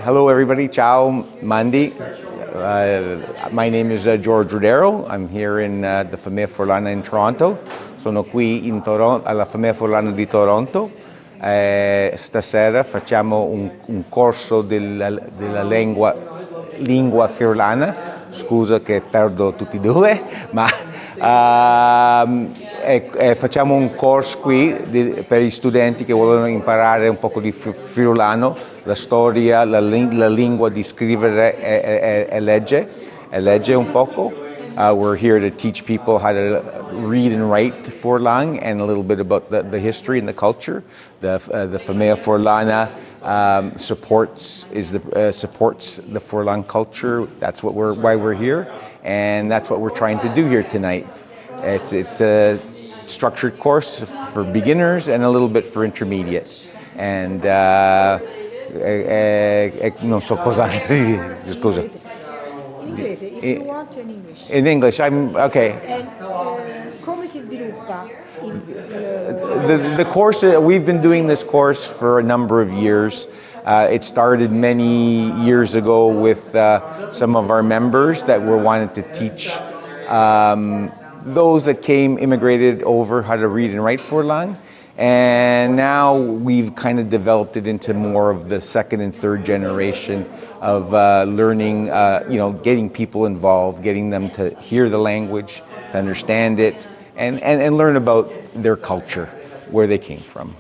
Hello everybody, ciao, Mandi. My name is George Rodero. I'm here in the FAMEE FURLANE in Toronto. Sono qui in alla FAMEE FURLANE di Toronto. Stasera facciamo un corso della lingua furlana. Scusa che perdo tutti e due, ma facciamo un corso qui per gli studenti che vogliono imparare un po' di furlano, la storia, la lingua di scrivere e legge un poco. We're here to teach people how to read and write Furlan and a little bit about the history and the culture. The FAMEE FURLANE supports the Furlan culture. That's why we're here, and that's what we're trying to do here tonight. It's a structured course for beginners and a little bit for intermediate. And non so cosa. Scusa. Inglese, if you want in English. In English, I'm okay. And come si sviluppa The course, we've been doing this course for a number of years. It started many years ago with some of our members that were wanting to teach those that immigrated over how to read and write Furlan. And now we've kind of developed it into more of the second and third generation of learning, getting people involved, getting them to hear the language, to understand it, and learn about their culture, where they came from.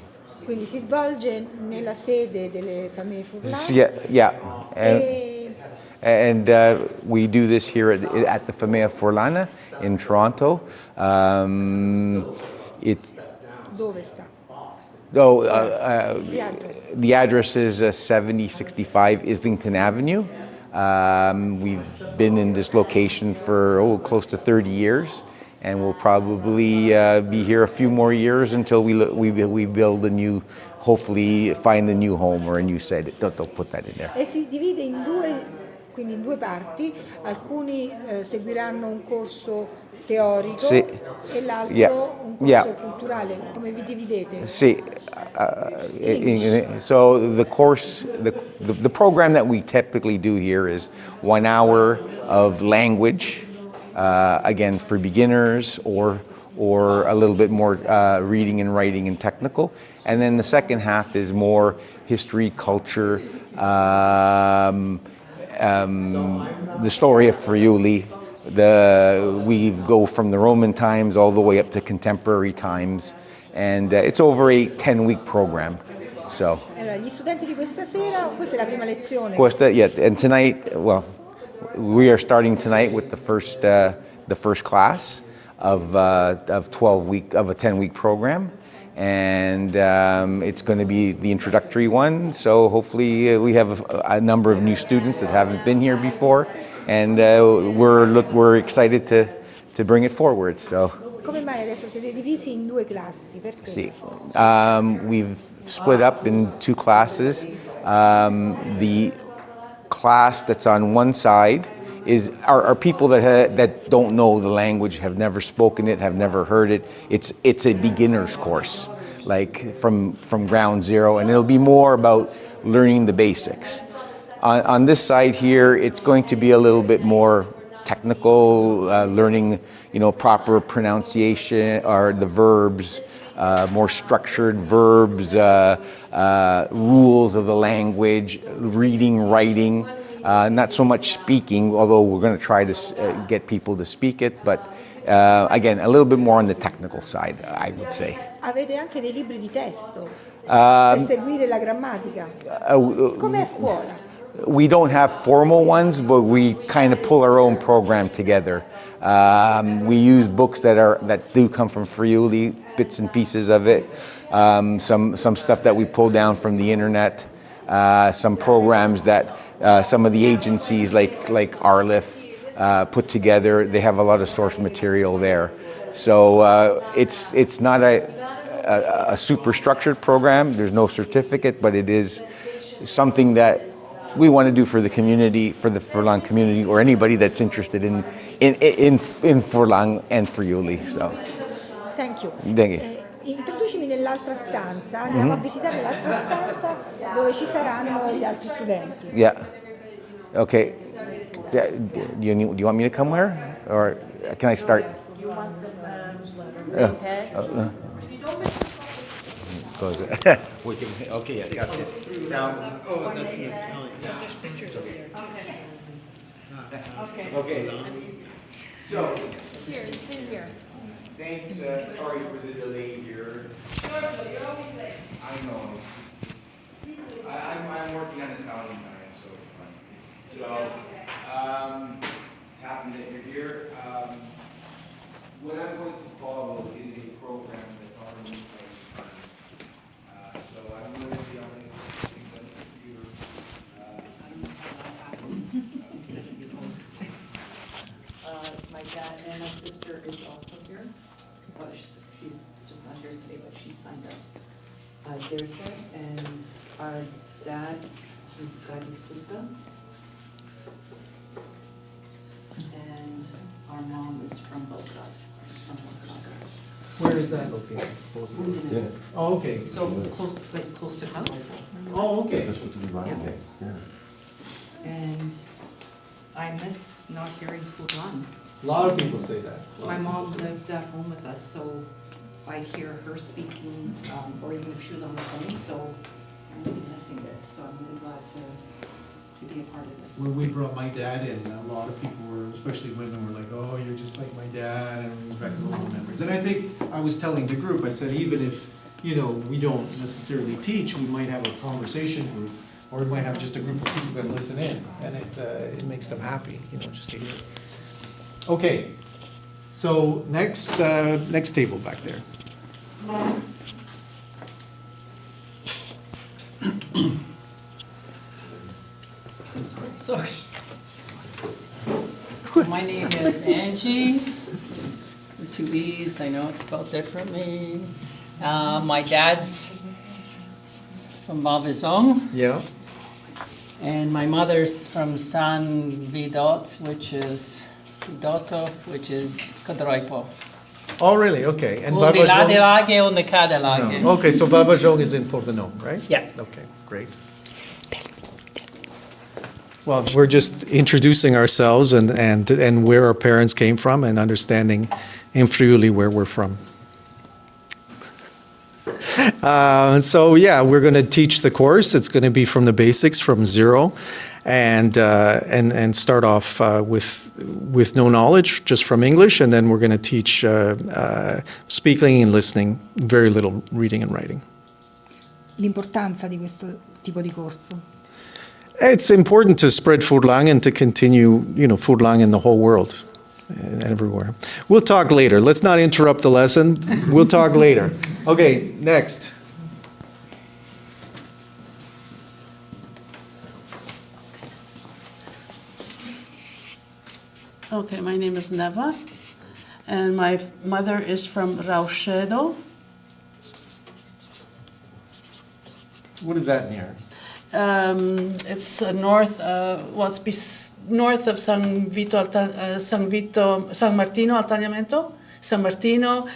Quindi si svolge nella sede delle FAMEE FURLANE. Yeah. And we do this here at the FAMEE FURLANE in Toronto. Dove sta? The address is 7065 Islington Avenue. We've been in this location for close to 30 years, and we'll probably be here a few more years until we build hopefully find a new home or a new site. Don't put that in there. E si divide in due parti. Alcuni seguiranno un corso teorico e l'altro un corso culturale. Come vi dividete? Sì. So the course, the program that we typically do here is 1 hour of language, again for beginners or a little bit more reading and writing and technical, and then the second half is more history, culture, the story of Friuli. We go from the Roman times all the way up to contemporary times, and it's over a 10-week program. So. Allora, gli studenti di questa sera, questa è la prima lezione. And tonight, we are starting tonight with the first class of a 10-week program, and it's going to be the introductory one. So hopefully we have a number of new students that haven't been here before, and we're excited to bring it forward. So. Come mai adesso siete divisi in due classi? Perché? Sì. We've split up in two classes. The class that's on one side are people that don't know the language, have never spoken it, have never heard it. It's a beginner's course, like from ground zero, and it'll be more about learning the basics. On this side here, it's going to be a little bit more technical, learning, proper pronunciation or the verbs, more structured verbs, rules of the language, reading, writing, not so much speaking, although we're going to try to get people to speak it, but again, a little bit more on the technical side, I would say. Avete anche dei libri di testo per seguire la grammatica, come a scuola. We don't have formal ones, but we kind of pull our own program together. We use books that do come from Friuli, bits and pieces of it. Some stuff that we pull down from the internet. Some programs that some of the agencies like Arlith put together. They have a lot of source material there. So it's not a super structured program. There's no certificate, but it is something that we want to do for the community, for the Furlan community, or anybody that's interested in Furlan and Friuli. So. Thank you. Thank you. Introducimi nell'altra stanza, andiamo a visitare l'altra stanza dove ci saranno gli altri studenti. Yeah. Okay. Do you want me to come where? Or can I start? You want the name tag? Close it. Okay, yeah, got it. Down. Oh, that's an Italian. Okay. So, Here, it's in here. thanks, sorry for the delay here. Sure, but you're always late. I know. I'm working on Italian time, so it's fun. So, happy that you're here. What I'm going to follow is a program that already is running. So I'm going to be on the computer. My dad and my sister is also here. Well, she's just not here today, but she signed up. Deirdre and our dad, he's Visita. And our mom is from Belgrade. Where is that located? Oh, okay. So close, like close to house. Oh, okay. And I miss not hearing Furlan. A lot of people say that. My mom lived at home with us, so I hear her speaking, or even if she was on the phone, so I'm really missing it. So I'm really glad to be a part of this. When we brought my dad in, a lot of people were, especially women, were like, oh, you're just like my dad, and we back to old memories. And I think, I was telling the group, I said, even if, we don't necessarily teach, we might have a conversation group, or we might have just a group of people that listen in, and it makes them happy, just to hear. Okay, so next table back there. Sorry. My name is Angie, with two E's, I know it's spelled differently. My dad's from Malvaison, Yeah. and my mother's from San Vidot, which is Vidoto, which is Cadroipo. Oh, really? Okay. And Un di là Bavajon? de laghe, un di qua de laghe. No. Okay, so Bavajon is in Pordenone, right? Yeah. Okay, great. Well, we're just introducing ourselves and where our parents came from and understanding in Friuli where we're from. So yeah, we're going to teach the course. It's going to be from the basics, from zero, and start off with no knowledge, just from English, and then we're going to teach speaking and listening, very little reading and writing. L'importanza di questo tipo di corso. It's important to spread Furlan and to continue, Furlan in the whole world, and everywhere. We'll talk later. Let's not interrupt the lesson. We'll talk later. Okay, next. Okay, my name is Neva, and my mother is from Rauchedo. What is that near? It's north, north of San Martino al Tagliamento, San Martino,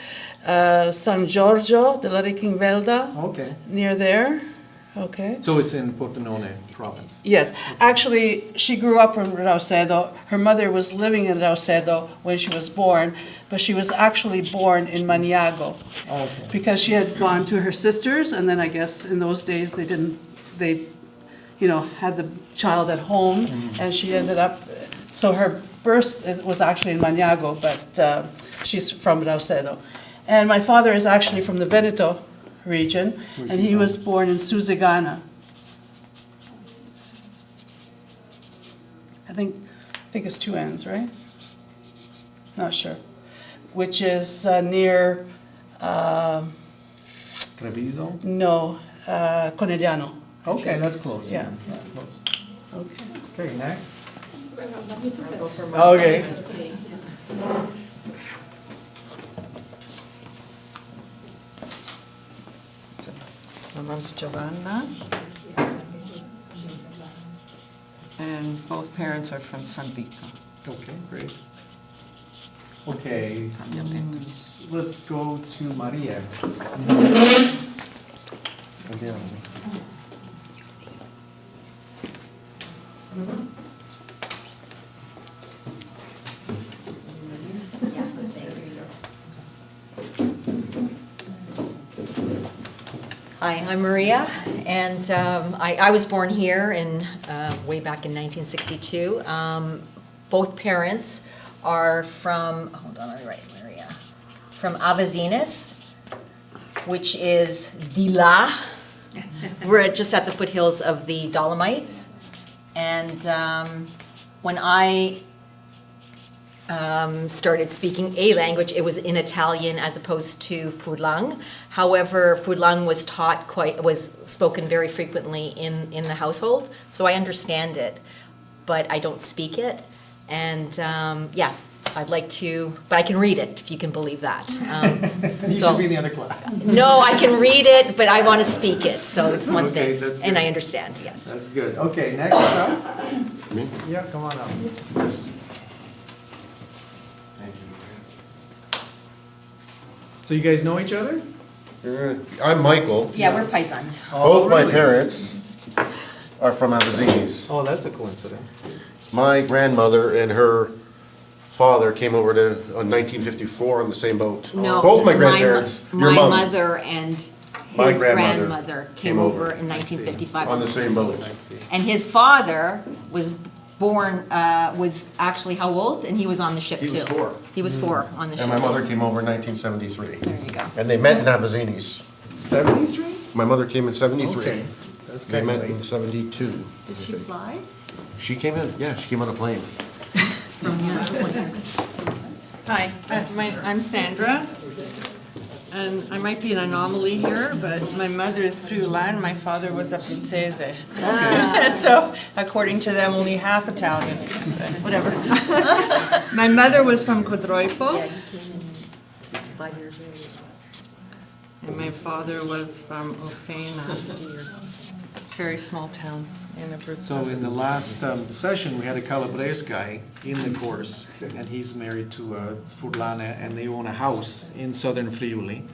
San Giorgio della Ricchingvelda, Okay. near there. Okay. So it's in Pordenone province. Yes, actually, she grew up in Raucedo. Her mother was living in Raucedo when she was born, but she was actually born in Maniago. Okay. Because she had gone to her sisters, and then I guess in those days they had the child at home, and she ended up, so her birth was actually in Maniago, but she's from Raucedo. And my father is actually from the Veneto region, and he was born in Susegana. I think it's two N's, right? Not sure. Which is near, Treviso? no, Conegliano. Okay, that's close. Yeah. That's close. Okay. Okay, next. Okay. My mom's Giovanna, and both parents are from San Vito. Okay, great. Okay, let's go to Maria. Hi, I'm Maria, and I was born here in way back in 1962. Both parents are from, hold on, let me write Maria, from Avazinas, which is Dila. We're just at the foothills of the Dolomites, and when I started speaking a language, it was in Italian as opposed to Furlan. However, Furlan was spoken very frequently in the household, so I understand it, but I don't speak it. And yeah, I'd like to, but I can read it, if you can believe that. You should be in the other class. No, I can read it, but I want to speak it, so it's one Okay, thing. that's And good. I understand, yes. That's good. Okay, next up. Me? Yeah, come on up. Thank you. So you guys know each other? I'm Michael. Yeah, we're paisans. Both my really? parents are from Avazinis. Oh, that's a coincidence. My grandmother and her father came over to, in 1954 on the same boat. No, Both my grandparents, your My mom, mother and My his grandmother grandmother came over in 1955. on the same boat. I see. And his father was born, was actually how old? And he was on the ship too. He was 4. He was 4 on the ship. And my mother came over in 1973. There you go. And they met in Avazinis. 73? My mother came in 73. Okay, that's They kind of met in late. 72. Did she fly? She came in, yeah, she came on a plane. From here? Hi, I'm Sandra, and I might be an anomaly here, but my mother is Furlan, my father was a Puzzese. So according to them, only half Italian, but whatever. My mother was from Codroipo, 5 years old. and my father was from Ofena, very small town in Abruzzo. So in the last session, we had a Calabrese guy in the course, and he's married to Furlan, and they own a house in southern Friuli.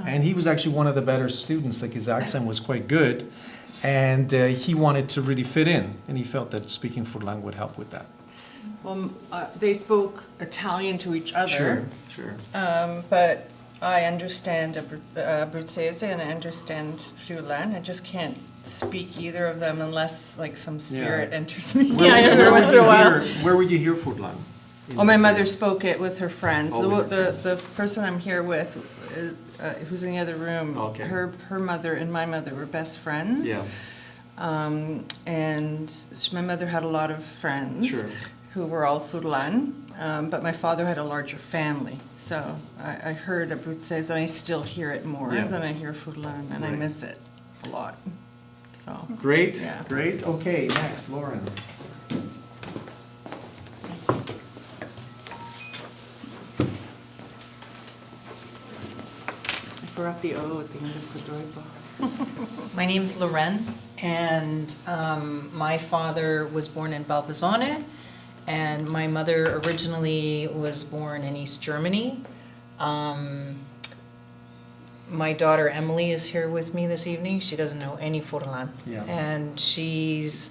And he was actually one of the better students, like his accent was quite good, and he wanted to really fit in, and he felt that speaking Furlan would help with that. Well, they spoke Italian to each other. Sure. But I understand Abruzzese and I understand Furlan. I just can't speak either of them unless like some spirit enters me. Every once in a while. Where would you hear Furlan? Oh, my mother spoke it with her friends. Oh, with her friends. The person I'm here with, who's in the other room, Okay. her mother and my mother were best friends. Yeah. And my mother had a lot of friends Sure. who were all Furlan, but my father had a larger family. So I heard Abruzzese, and I still hear it more Yeah. than I hear Furlan, and I Right. miss it a lot. So Great, Yeah. great. Okay, next, Lauren. I forgot the O at the end of Codroipo. My name's Loren, and my father was born in Valbazone, and my mother originally was born in East Germany. My daughter Emily is here with me this evening. She doesn't know any Furlan. Yeah. And she's,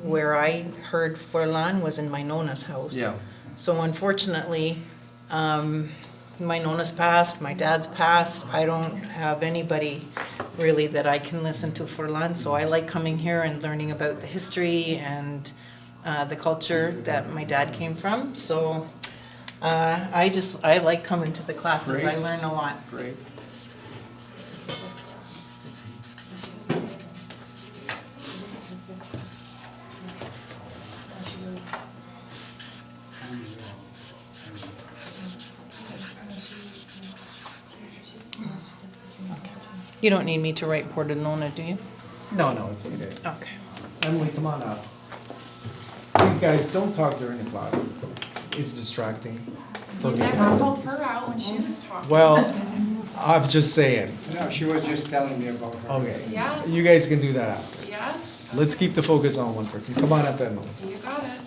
where I heard Furlan was in my Nona's house. Yeah. So unfortunately, my Nona's passed, my dad's passed. I don't have anybody really that I can listen to Furlan, so I like coming here and learning about the history and the culture that my dad came from. So I like coming to the classes. I Great. learn a lot. Great. You don't need me to write Pordenona, do you? No, it's okay. Okay. Emily, come on up. Please, guys, don't talk during the class. It's distracting. You never called her out when she was talking. Well, I'm just saying. No, she was just telling me about her. Okay. Yeah. You guys can do that after. Yeah, Let's keep the focus on one person. Come on up, Emily. you got it.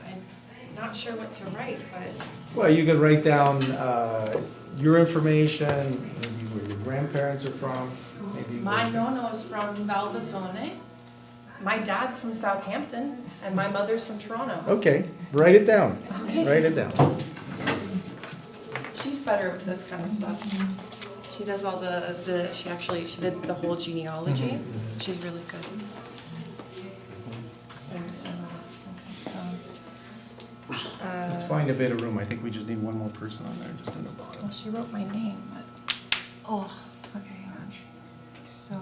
I'm not sure what to write, but Well, you could write down your information, maybe where your grandparents are from, maybe. my nono is from Valbazone, My dad's from Southampton and my mother's from Toronto. Okay, write it down. Okay. Write it down. She's better with this kind of stuff. She does all she did the whole genealogy. She's really good. Let's find a bit of room. I think we just need one more person on there, just in the bottom. Well, she wrote my name, but, oh, okay, hang on. So.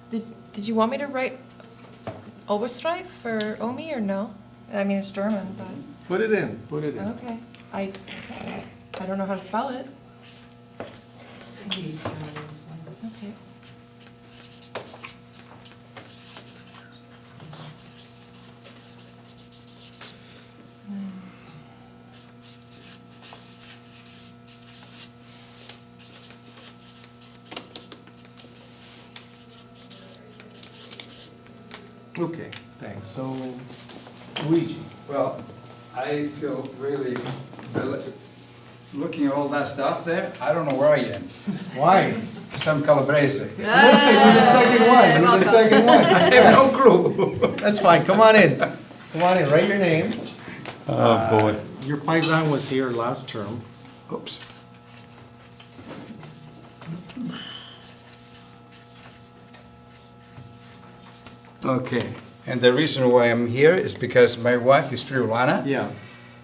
Did you want me to write Oberstreif for Omi or no? I mean, it's German, but, Put it in, put it in. okay. I don't know how to spell it. Okay. Okay, thanks. So, Luigi. Well, I feel really, looking at all that stuff there, I don't know where I am. Why? Some Calabrese. You're the second one. You're the second one. I have no clue. That's fine. Come on in. Come on in. Write your name. Oh, boy. Your paisan was here last term. Oops. Okay, and the reason why I'm here is because my wife is Furlan. Yeah.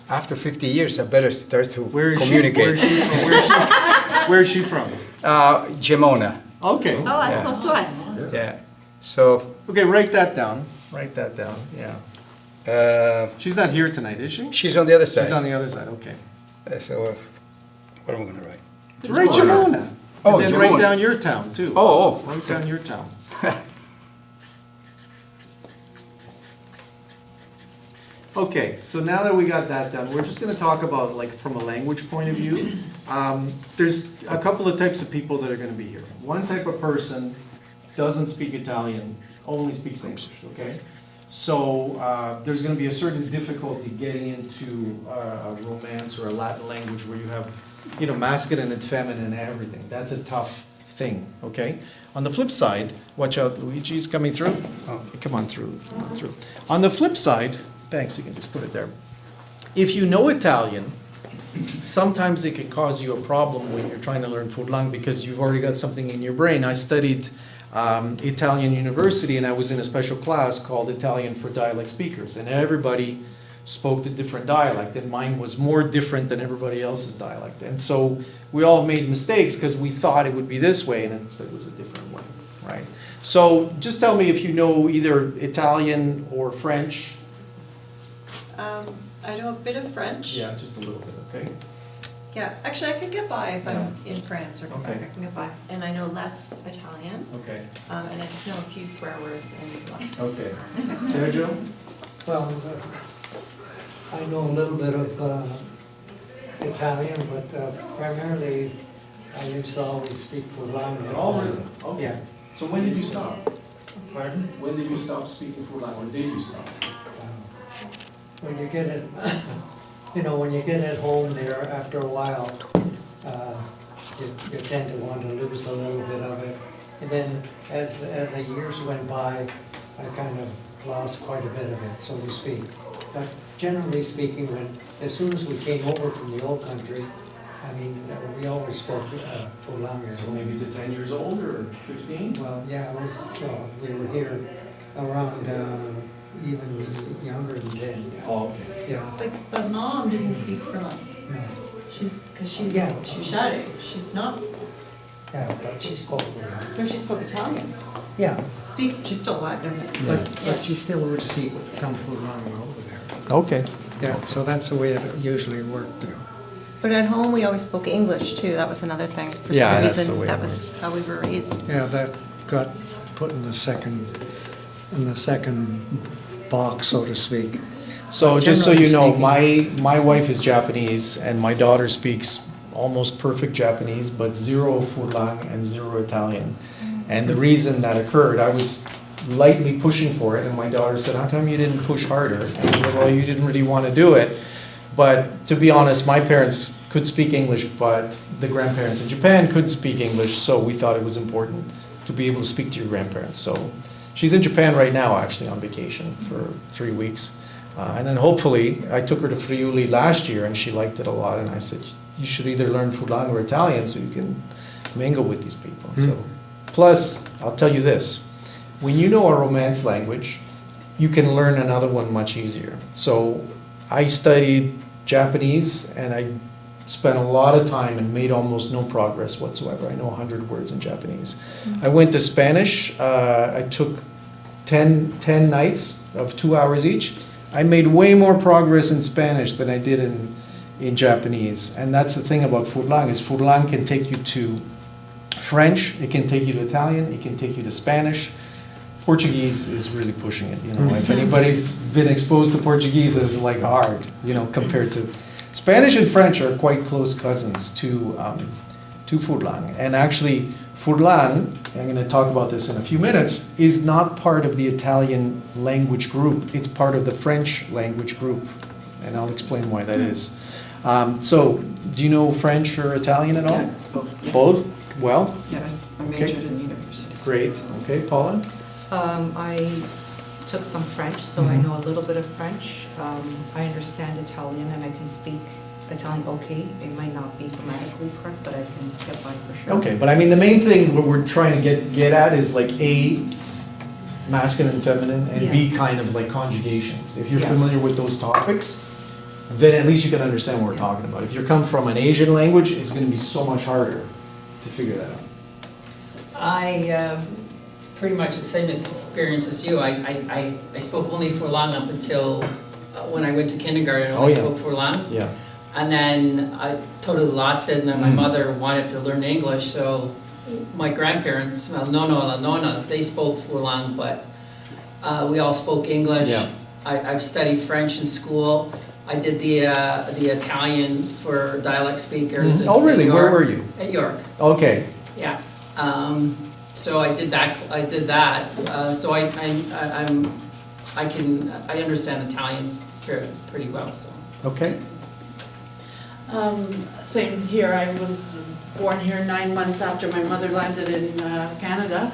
After 50 years, I better start to Where is communicate. Where is she from? Gemona, Okay. Oh, that's close to us. yeah. So, Okay, write that down. Write that down. Yeah. She's not here tonight, is she? she's on the other side. She's on the other side. Okay. So, what am I gonna write? Write Gemona. Oh, And then Gemona. write down your town too. Oh, Write down your town. Okay, so now that we got that done, we're just gonna talk about, like, from a language point of view. There's a couple of types of people that are gonna be here. One type of person doesn't speak Italian, only speaks English, okay? So, there's gonna be a certain difficulty getting into a romance or a Latin language where you have, you know, masculine and feminine and everything. That's a tough thing, okay? On the flip side, watch out, Luigi's coming through. Oh, come on through, come on through. On the flip side, thanks, you can just put it there. If you know Italian, sometimes it can cause you a problem when you're trying to learn Furlan because you've already got something in your brain. I studied Italian university and I was in a special class called Italian for Dialect Speakers, and everybody spoke a different dialect, and mine was more different than everybody else's dialect. And so we all made mistakes because we thought it would be this way and it was a different way, right? So just tell me if you know either Italian or French. I know a bit of French. Yeah, just a little bit, okay? Yeah, actually, I could get by if I'm in France or Quebec, Okay. I can get by. And I know less Italian, Okay, and I just know a few swear words and okay. Sergio? Well, I know a little bit of Italian, but primarily I used to always speak Furlan. Oh, really? Okay. Yeah. So when did you stop? Pardon? When did you stop speaking Furlan, or did you stop? When you get it, you know, when you get at home there, after a while, you tend to want to lose a little bit of it. And then as the years went by, I kind of lost quite a bit of it, so to speak. But generally speaking, as soon as we came over from the old country, I mean, we always spoke Furlan. So maybe to 10 years old or 15? Well, yeah, we were here around even younger than 10. Oh, okay. Yeah. But mom didn't speak Furlan. No. She's Yeah. Shushare. She's not, Yeah, but she spoke Furlan. no, she spoke Italian. Yeah, She's still alive, isn't it? but she still would speak with some Furlan over there. Okay. Yeah, so that's the way it usually worked there. But at home, we always spoke English too. That was another thing. For Yeah, some that's reason, the way that it was how we were raised. Yeah, that got put in the second box, so to speak. So just so you know, Generally my wife is Japanese and my daughter speaks almost perfect Japanese, but zero Furlan and zero Italian. And the reason that occurred, I was lightly pushing for it, and my daughter said, "How come you didn't push harder?" And I said, "Well, you didn't really want to do it." But to be honest, my parents could speak English, but the grandparents in Japan couldn't speak English, so we thought it was important to be able to speak to your grandparents. So she's in Japan right now, actually, on vacation for 3 weeks. And then hopefully, I took her to Friuli last year and she liked it a lot. And I said, you should either learn Furlan or Italian so you can mingle with these people. So, plus, I'll tell you this, when you know a Romance language, you can learn another one much easier. So I studied Japanese and I spent a lot of time and made almost no progress whatsoever. I know 100 words in Japanese. I went to Spanish. I took 10 nights of 2 hours each. I made way more progress in Spanish than I did in Japanese. And that's the thing about Furlan, is Furlan can take you to French, it can take you to Italian, it can take you to Spanish. Portuguese is really pushing it, you know. If anybody's been exposed to Portuguese, it's like hard, you know, compared to Spanish and French are quite close cousins to Furlan. And actually, Furlan, I'm going to talk about this in a few minutes, is not part of the Italian language group. It's part of the French language group. And I'll explain why that is. So, do you know French or Italian at all? Yeah, both. Both? Well? Yeah, I majored in university. Great. Okay, Paula? I took some French, so I know a little bit of French. I understand Italian and I can speak Italian okay. It might not be grammatically correct, but I can get by for sure. Okay, but I mean, the main thing what we're trying to get at is like A, masculine and feminine, and B, kind of like conjugations. If you're familiar with those topics, then at least you can understand what we're talking about. If you come from an Asian language, it's going to be so much harder to figure that out. I pretty much the same experience as you. I spoke only Furlan up until when I went to kindergarten. I only spoke Furlan. Yeah. And then I totally lost it, and then my mother wanted to learn English, so my grandparents, Nonna, they spoke Furlan, but we all spoke English. Yeah. I've studied French in school. I did the Italian for dialect speakers. Oh, really? Where were you? At York. Okay. Yeah. So I did that. So I understand Italian pretty well. So. Okay. Same here. I was born here 9 months after my mother landed in Canada,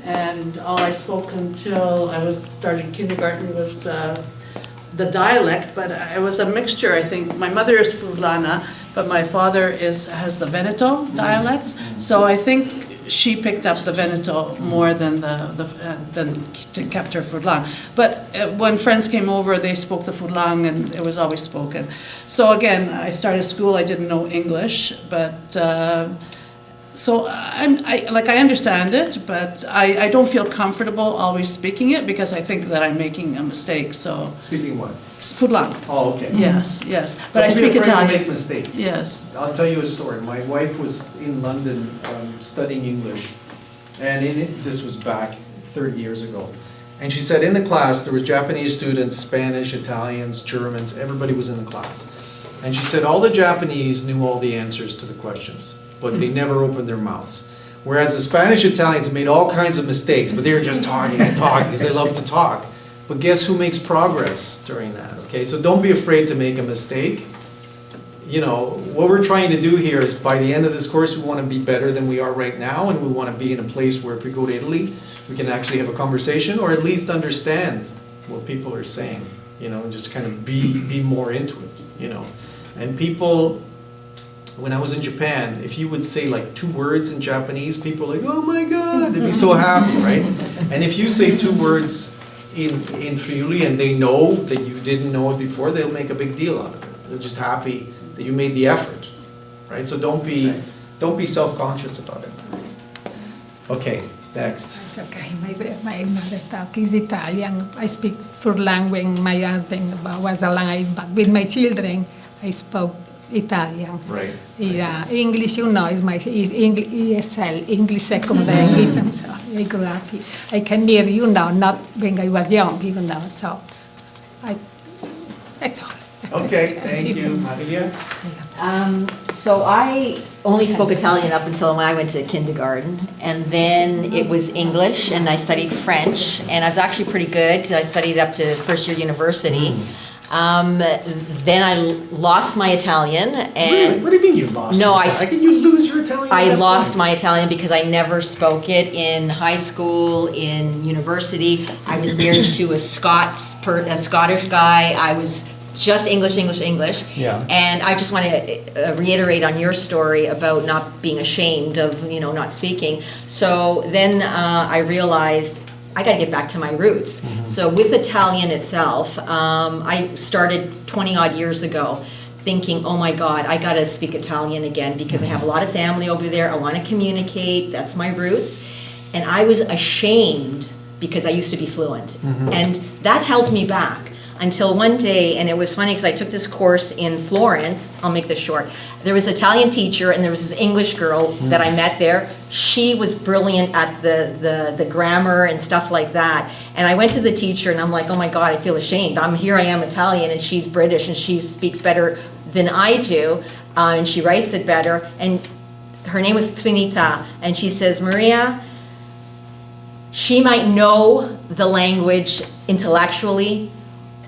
and all I spoke until I was started kindergarten was the dialect, but it was a mixture. I think my mother is Furlana, but my father has the Veneto dialect. So I think she picked up the Veneto more than kept her Furlan. But when friends came over, they spoke the Furlan, and it was always spoken. So again, I started school. I didn't know English, but so I understand it, but I don't feel comfortable always speaking it because I think that I'm making a mistake. So speaking what? Furlan. Oh, okay. Yes. But Don't I speak be afraid Italian. to make mistakes. Yes. I'll tell you a story. My wife was in London studying English, and this was back 30 years ago. And she said in the class there was Japanese students, Spanish, Italians, Germans, everybody was in the class. And she said all the Japanese knew all the answers to the questions, but they never opened their mouths. Whereas the Spanish Italians made all kinds of mistakes, but they were just talking and talking because they love to talk. But guess who makes progress during that, okay? So don't be afraid to make a mistake. You know, what we're trying to do here is by the end of this course, we want to be better than we are right now, and we want to be in a place where if we go to Italy, we can actually have a conversation or at least understand what people are saying, you know, and just kind of be more into it, you know. And people, when I was in Japan, if you would say like 2 words in Japanese, people are like, oh my God, they'd be so happy, right? And if you say 2 words in Friuli and they know that you didn't know it before, they'll make a big deal out of it. They're just happy that you made the effort, right? So don't be self-conscious about it. Okay, next. It's okay. My mother tongue is Italian. I speak Furlan when my husband was alive, but with my children, I spoke Italian. Right. Yeah, English, you know, is ESL, English second language, and so I grew up. I can hear, you know, not when I was young, you know, so that's all. Okay, thank you. Maria? So I only spoke Italian up until when I went to kindergarten, and then it was English, and I studied French, and I was actually pretty good. I studied up to first year university. Then I lost my Italian and. Really? What do you mean you lost No, it? How can you lose your Italian? at I that lost point? my Italian because I never spoke it in high school, in university. I was married to a Scottish guy. I was just English. Yeah. And I just want to reiterate on your story about not being ashamed of, not speaking. So then I realized I got to get back to my roots. So with Italian itself, I started 20 odd years ago thinking, oh my God, I got to speak Italian again because I have a lot of family over there. I want to communicate. That's my roots. And I was ashamed because I used to be fluent. And that held me back until one day, and it was funny because I took this course in Florence. I'll make this short. There was an Italian teacher and there was this English girl that I met there. She was brilliant at the grammar and stuff like that. And I went to the teacher and I'm like, oh my God, I feel ashamed. Here I am Italian and she's British and she speaks better than I do, and she writes it better. And her name was Trinita, and she says, Maria, she might know the language intellectually,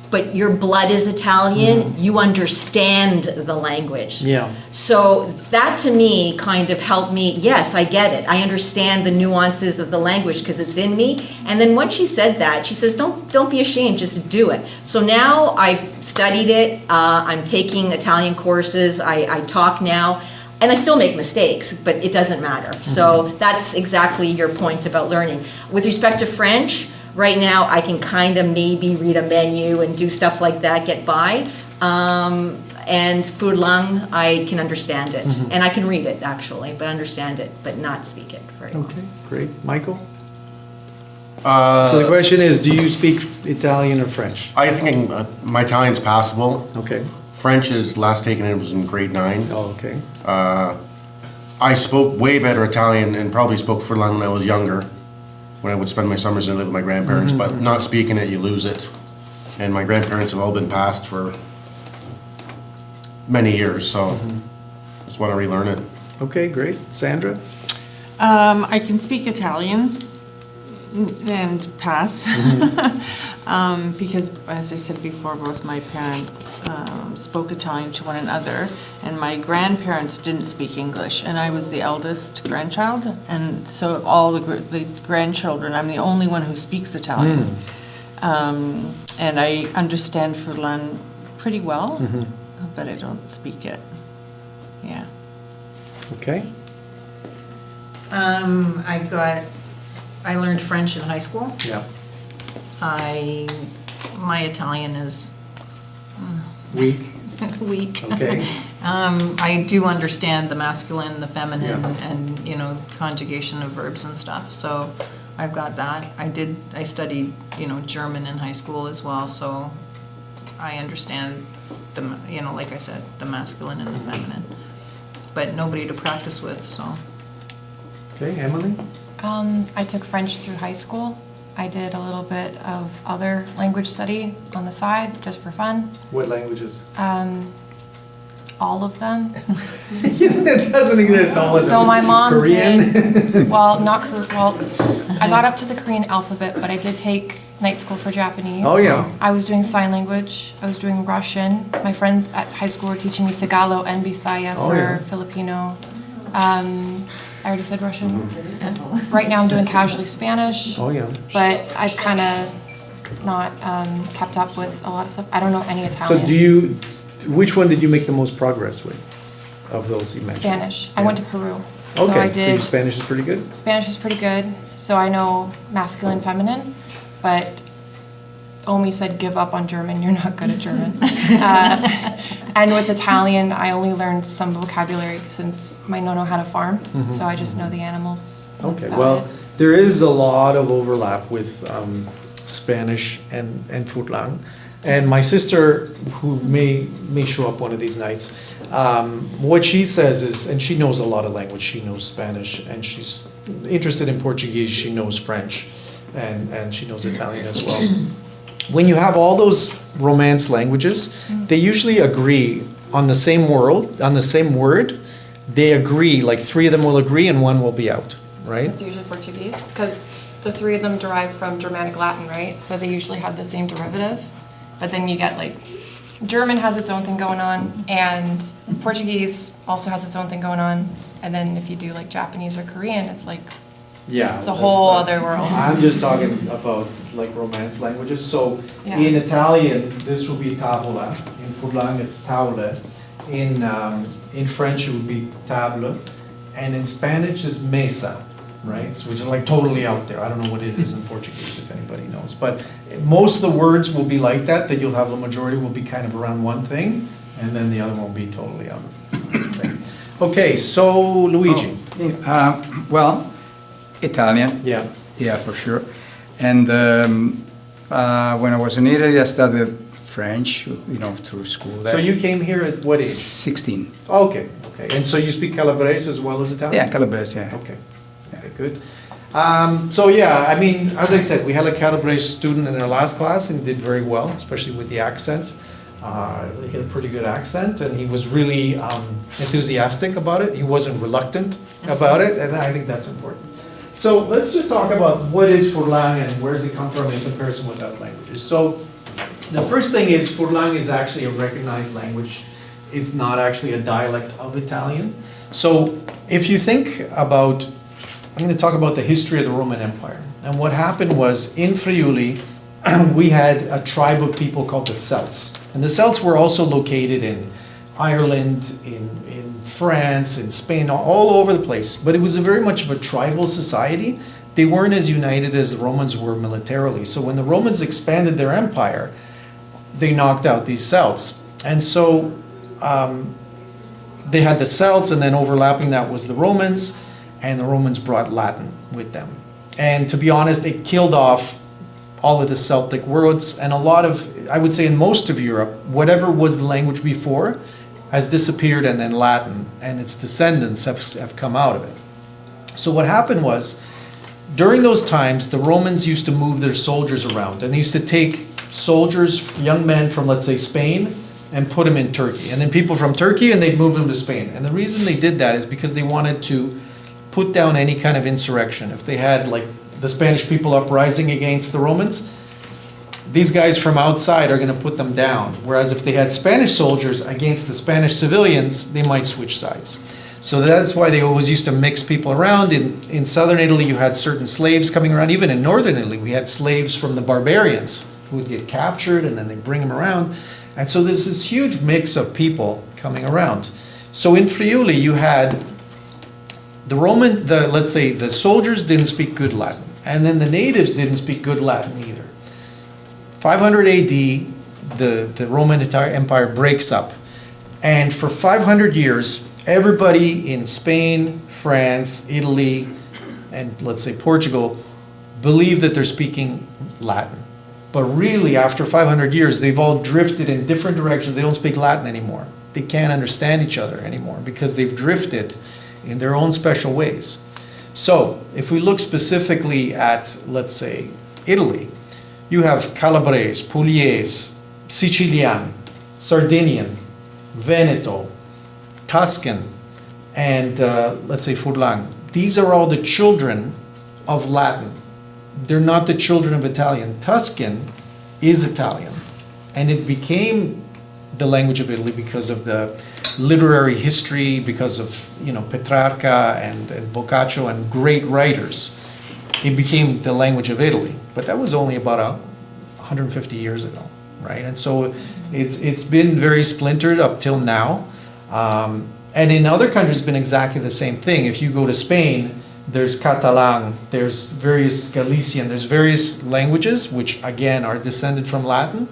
but your blood is Italian, you understand the language. Yeah. So that to me kind of helped me, yes, I get it. I understand the nuances of the language because it's in me. And then once she said that, she says, don't be ashamed, just do it. So now I've studied it, I'm taking Italian courses, I talk now, and I still make mistakes, but it doesn't matter. So that's exactly your point about learning. With respect to French, right now, I can kind of maybe read a menu and do stuff like that, get by. And Furlan, I can understand it. And I can read it, actually, but understand it, but not speak it very well. Okay, great. Michael? So the question is, do you speak Italian or French? I think my Italian's passable. Okay. French is last taken it was in grade 9. Oh, okay. I spoke way better Italian and probably spoke Furlan when I was younger, when I would spend my summers and live with my grandparents, but not speaking it, you lose it. And my grandparents have all been passed for many years, so just want to relearn it. Okay, great. Sandra? I can speak Italian and pass. Because, as I said before, both my parents spoke Italian to one another, and my grandparents didn't speak English, and I was the eldest grandchild, and so of all the grandchildren, I'm the only one who speaks Italian. And I understand Furlan pretty well, but I don't speak it. Yeah. Okay. I learned French in high school. Yeah. My Italian is Weak? weak. Okay. I do understand the masculine, the feminine, Yeah. and, conjugation of verbs and stuff, so I've got that. I studied, German in high school as well, so I understand like I said, the masculine and the feminine. But nobody to practice with, so. Okay, Emily? I took French through high school. I did a little bit of other language study on the side, just for fun. What languages? All of them. It doesn't exist, all of them. So my mom Korean? did, well, I got up to the Korean alphabet, but I did take night school for Japanese. Oh, yeah. I was doing sign language. I was doing Russian. My friends at high school were teaching me Tagalog and Bisaya Oh, for yeah. Filipino. I already said Russian. Right now I'm doing casually Spanish. Oh, yeah. But I've kind of not kept up with a lot of stuff. I don't know any So Italian. which one did you make the most progress with, of those you mentioned? Spanish. I went to Peru. So I Okay, so did, your Spanish is pretty good? Spanish is pretty good. So I know masculine, feminine, but Omi said give up on German, you're not good at German. And with Italian, I only learned some vocabulary since my nono had a farm, so I just know the animals. That's Okay, about well, it. there is a lot of overlap with Spanish and Furlan. And my sister, who may show up one of these nights, what she says is, and she knows a lot of language, she knows Spanish, and she's interested in Portuguese, she knows French, and she knows Italian as well. When you have all those Romance languages, they usually agree on the same word, they agree, like 3 of them will agree and 1 will be out, right? It's usually Portuguese, because the 3 of them derive from Germanic Latin, right? So they usually have the same derivative. but then you get like German has its own thing going on, and Portuguese also has its own thing going on, and then if you do like Japanese or Korean, it's like Yeah. it's a whole other world. I'm just talking about like Romance languages. So Yeah. in Italian, this will be tavola. In Furlan, it's tavola. In French, it would be table. And in Spanish, it's mesa, right? So which is like totally out there. I don't know what it is in Portuguese, if anybody knows. But most of the words will be like that you'll have the majority will be kind of around one thing, and then the other one will be totally out of thing. Okay, so Luigi. Well, Italian. Yeah. Yeah, for sure. And when I was in Italy, I studied French, through school there. So you came here at what age? 16. Okay, okay. And so you speak Calabrese as well as Italian? Yeah, Calabrese, yeah. Okay, okay, good. So yeah, I mean, as I said, we had a Calabrese student in our last class and did very well, especially with the accent. He had a pretty good accent, and he was really enthusiastic about it. He wasn't reluctant about it, and I think that's important. So let's just talk about what is Furlan and where does it come from in comparison with other languages. So the first thing is Furlan is actually a recognized language. It's not actually a dialect of Italian. So if you think about, I'm going to talk about the history of the Roman Empire. And what happened was in Friuli, we had a tribe of people called the Celts. And the Celts were also located in Ireland, in France, in Spain, all over the place. But it was very much of a tribal society. They weren't as united as the Romans were militarily. So when the Romans expanded their empire, they knocked out these Celts. And so they had the Celts, and then overlapping that was the Romans, and the Romans brought Latin with them. And to be honest, it killed off all of the Celtic words, and a lot of, I would say in most of Europe, whatever was the language before has disappeared, and then Latin and its descendants have come out of it. So what happened was, during those times, the Romans used to move their soldiers around, and they used to take soldiers, young men from, let's say, Spain, and put them in Turkey. And then people from Turkey, and they'd move them to Spain. And the reason they did that is because they wanted to put down any kind of insurrection. If they had, like, the Spanish people uprising against the Romans, these guys from outside are going to put them down. Whereas if they had Spanish soldiers against the Spanish civilians, they might switch sides. So that's why they always used to mix people around. In southern Italy, you had certain slaves coming around. Even in northern Italy, we had slaves from the barbarians who would get captured, and then they bring them around. And so there's this huge mix of people coming around. So in Friuli, you had let's say the soldiers didn't speak good Latin, and then the natives didn't speak good Latin either. 500 AD, the Roman Empire breaks up. And for 500 years, everybody in Spain, France, Italy, and let's say Portugal, believe that they're speaking Latin. But really, after 500 years, they've all drifted in different directions. They don't speak Latin anymore. They can't understand each other anymore because they've drifted in their own special ways. So, if we look specifically at, let's say, Italy, you have Calabrese, Pugliese, Sicilian, Sardinian, Veneto, Tuscan, and let's say Furlan. These are all the children of Latin. They're not the children of Italian. Tuscan is Italian, and it became the language of Italy because of the literary history, because of Petrarca and Boccaccio and great writers. It became the language of Italy, but that was only about 150 years ago, right? And so it's been very splintered up till now. And in other countries, it's been exactly the same thing. If you go to Spain, there's Catalan, there's various Galician, there's various languages, which again are descended from Latin.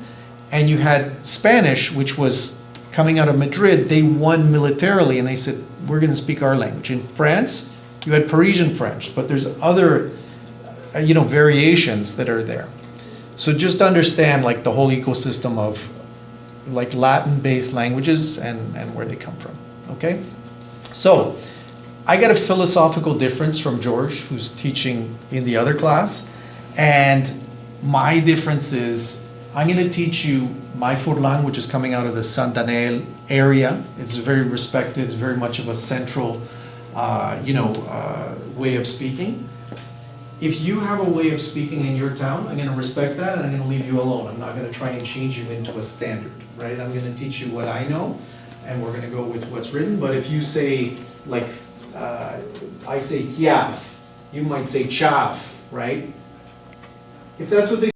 And you had Spanish, which was coming out of Madrid. They won militarily, and they said, we're going to speak our language. In France, you had Parisian French, but there's other variations that are there. So just understand like the whole ecosystem of like Latin-based languages and where they come from, okay? So I got a philosophical difference from George, who's teaching in the other class, and my difference is I'm going to teach you my Furlan, which is coming out of the Santanel area. It's very respected, very much of a central, way of speaking. if you have a way of speaking in your town, I'm gonna respect that, and I'm gonna leave you alone. I'm not gonna try and change you into a standard, right? I'm gonna teach you what I know, and we're gonna go with what's written, but if you say, like, I say kiaf, you might say chaff, right? If that's what they